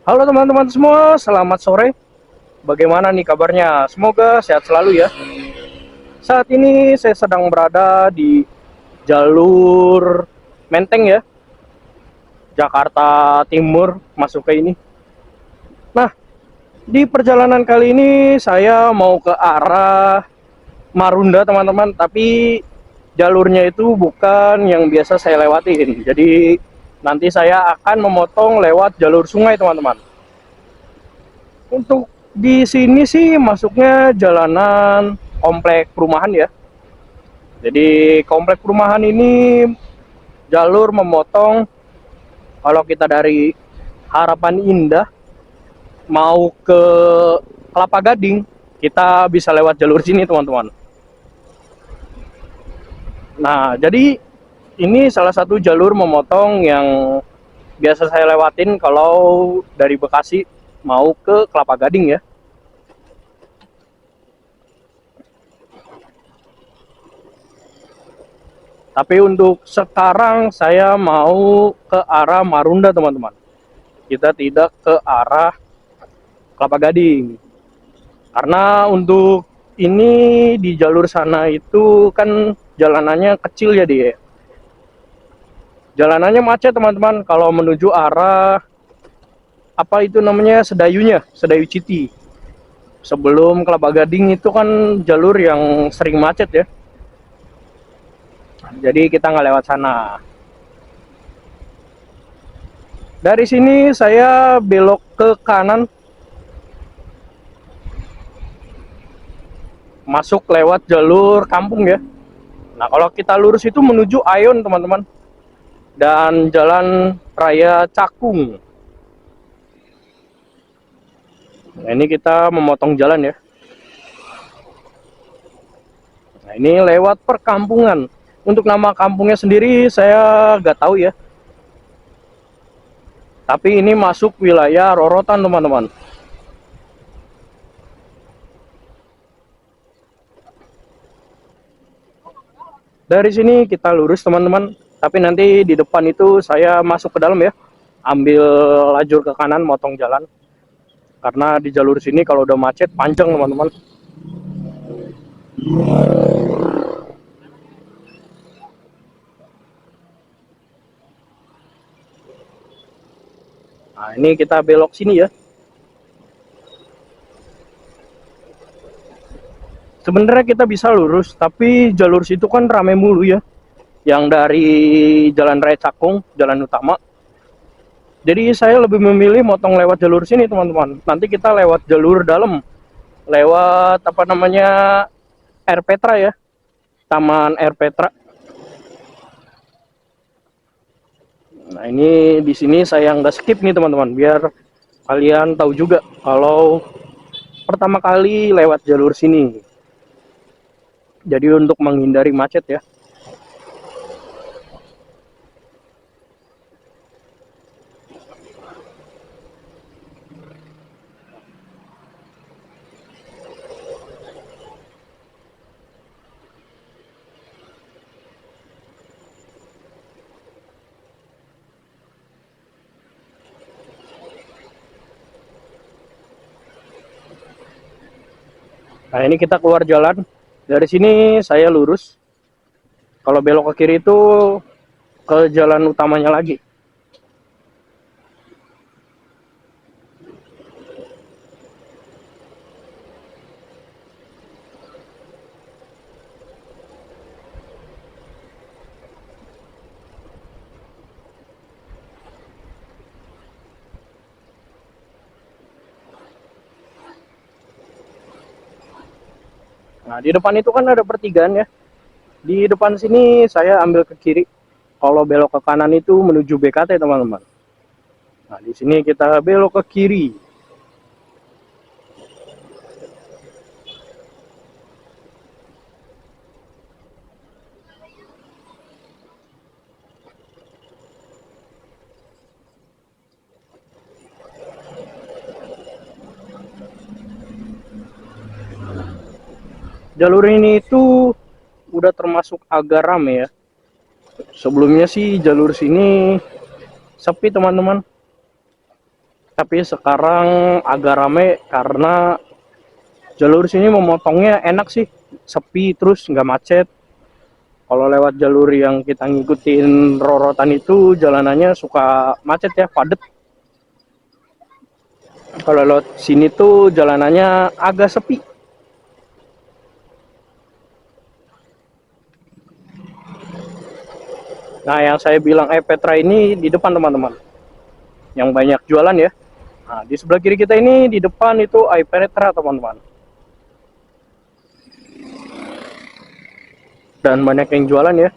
Halo teman-teman semua, selamat sore. Bagaimana nih kabarnya? Semoga sehat selalu ya. Saat ini saya sedang berada di jalur Menteng ya, Jakarta Timur masuk ke ini. Nah, di perjalanan kali ini saya mau ke arah Marunda teman-teman, tapi jalurnya itu bukan yang biasa saya lewatin. Jadi nanti saya akan memotong lewat jalur sungai teman-teman. Untuk di sini sih masuknya jalanan komplek perumahan ya. Jadi komplek perumahan ini jalur memotong kalau kita dari Harapan Indah mau ke Kelapa Gading, kita bisa lewat jalur sini teman-teman. Nah, jadi ini salah satu jalur memotong yang biasa saya lewatin kalau dari Bekasi mau ke Kelapa Gading ya. Tapi untuk sekarang saya mau ke arah Marunda teman-teman. Kita tidak ke arah Kelapa Gading. Karena untuk ini di jalur sana itu kan jalanannya kecil ya dia. Jalanannya macet teman-teman kalau menuju arah apa itu namanya Sedayunya, Sedayu Citi. Sebelum Kelapa Gading itu kan jalur yang sering macet ya. Jadi kita nggak lewat sana. Dari sini saya belok ke kanan, masuk lewat jalur kampung ya. Nah, kalau kita lurus itu menuju Ayon teman-teman, dan Jalan Raya Cakung. Nah, ini kita memotong jalan ya. Nah, ini lewat perkampungan. Untuk nama kampungnya sendiri saya nggak tahu ya. Tapi ini masuk wilayah Rorotan teman-teman. Dari sini kita lurus teman-teman. Tapi nanti di depan itu saya masuk ke dalam ya. Ambil lajur ke kanan, motong jalan. Karena di jalur sini kalau udah macet panjang teman-teman. Nah, ini kita belok sini ya. Sebenarnya kita bisa lurus, tapi jalur situ kan rame mulu ya. Yang dari Jalan Raya Cakung, jalan utama. Jadi saya lebih memilih motong lewat jalur sini teman-teman. Nanti kita lewat jalur dalam, lewat apa namanya Air Petra ya, Taman Air Petra. Nah ini di sini saya nggak skip nih teman-teman, biar kalian tahu juga kalau pertama kali lewat jalur sini. Jadi untuk menghindari macet ya. Nah ini kita keluar jalan. Dari sini saya lurus. Kalau belok ke kiri itu ke jalan utamanya lagi. Nah di depan itu kan ada pertigaan ya. Di depan sini saya ambil ke kiri. Kalau belok ke kanan itu menuju BKT teman-teman. Nah di sini kita belok ke kiri. Jalur ini itu udah termasuk agak rame ya. Sebelumnya sih jalur sini sepi teman-teman. Tapi sekarang agak rame karena jalur sini memotongnya enak sih, sepi terus nggak macet. Kalau lewat jalur yang kita ngikutin rorotan itu jalanannya suka macet ya, padet. Kalau lewat sini tuh jalanannya agak sepi. Nah, yang saya bilang Petra ini di depan teman-teman, yang banyak jualan ya. Nah, di sebelah kiri kita ini di depan itu Petra teman-teman. Dan banyak yang jualan ya.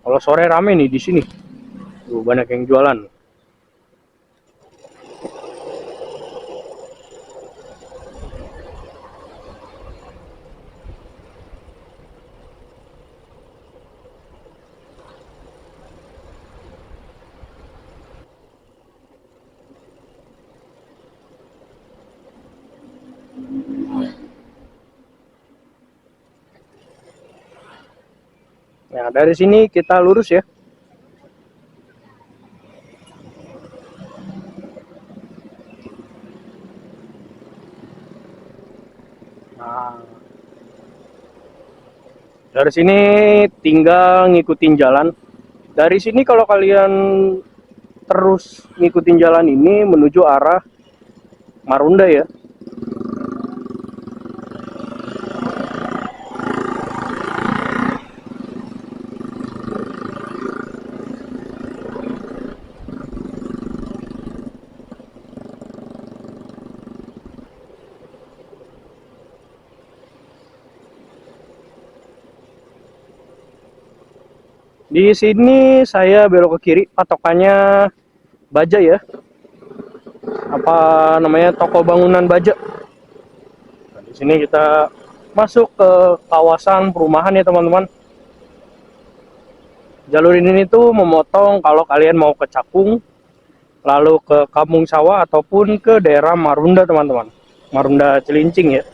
Kalau sore rame nih di sini. Tuh, banyak yang jualan. Nah, dari sini kita lurus ya. Nah, dari sini tinggal ngikutin jalan. Dari sini kalau kalian terus ngikutin jalan ini menuju arah Marunda ya. Di sini saya belok ke kiri, patokannya Baja ya. Apa namanya, toko bangunan Baja. Nah, di sini kita masuk ke kawasan perumahan ya teman-teman. Jalur ini tuh memotong kalau kalian mau ke Cakung, lalu ke Kampung Sawah ataupun ke daerah Marunda teman-teman. Marunda Cilincing ya.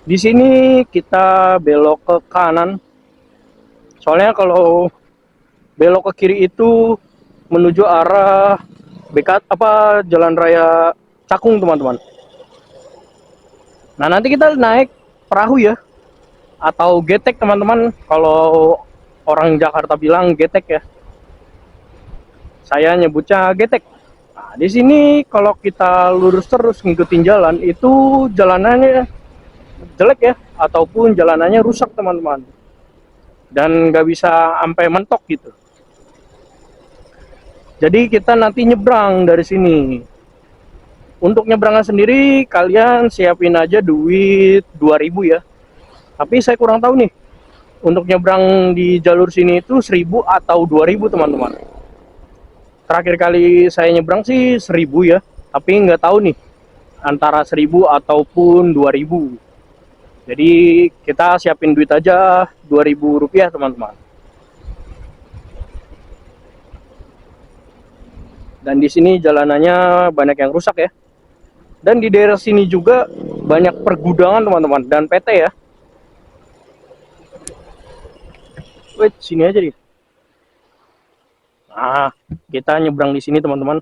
Di sini kita belok ke kanan. Soalnya kalau belok ke kiri itu menuju arah Jalan Raya Cakung teman-teman. Nah, nanti kita naik perahu ya, atau getek teman-teman. Kalau orang Jakarta bilang getek ya. Saya nyebutnya getek. Nah, di sini kalau kita lurus terus ngikutin jalan itu jalanannya jelek ya, ataupun jalanannya rusak teman-teman. Dan nggak bisa sampai mentok gitu. Jadi kita nanti nyebrang dari sini. Untuk nyebrangnya sendiri kalian siapin aja duit 2.000 ya. Tapi saya kurang tahu nih, untuk nyebrang di jalur sini itu 1.000 atau 2.000 teman-teman. Terakhir kali saya nyebrang sih 1.000 ya, tapi nggak tahu nih antara 1.000 ataupun 2.000. Jadi kita siapin duit aja 2.000 rupiah teman-teman. Dan di sini jalanannya banyak yang rusak ya. Dan di daerah sini juga banyak pergudangan teman-teman dan PT ya. Wait, sini aja nih. Nah, kita nyebrang di sini teman-teman.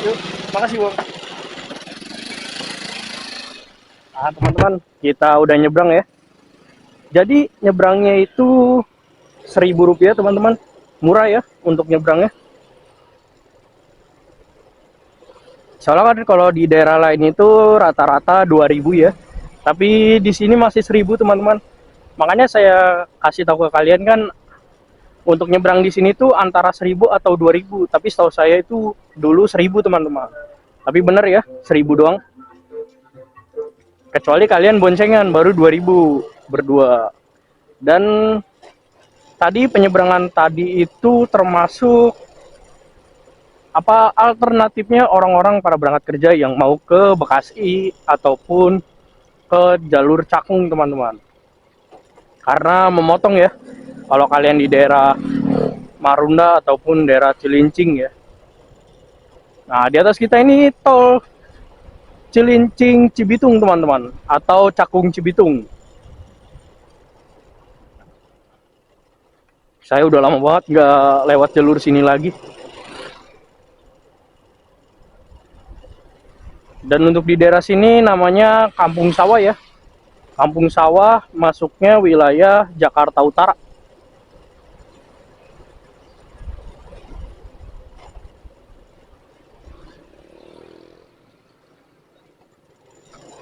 Yuk, makasih Bang. Nah, teman-teman, kita udah nyebrang ya. Jadi nyebrangnya itu Rp1.000 teman-teman. Murah ya untuk nyebrangnya. Soalnya kan kalau di daerah lain itu rata-rata 2.000 ya. Tapi di sini masih 1.000 teman-teman. Makanya saya kasih tahu ke kalian kan untuk nyebrang di sini tuh antara 1.000 atau 2.000. Tapi setahu saya itu dulu 1.000 teman-teman. Tapi bener ya, 1.000 doang. Kecuali kalian boncengan baru 2.000 berdua. Dan tadi penyeberangan tadi itu termasuk apa alternatifnya orang-orang para berangkat kerja yang mau ke Bekasi ataupun ke jalur Cakung teman-teman. Karena memotong ya. Kalau kalian di daerah Marunda ataupun daerah Cilincing ya. Nah, di atas kita ini tol Cilincing Cibitung teman-teman atau Cakung Cibitung. Saya udah lama banget nggak lewat jalur sini lagi. Dan untuk di daerah sini namanya Kampung Sawah ya. Kampung Sawah masuknya wilayah Jakarta Utara.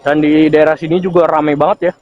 Dan di daerah sini juga ramai banget ya.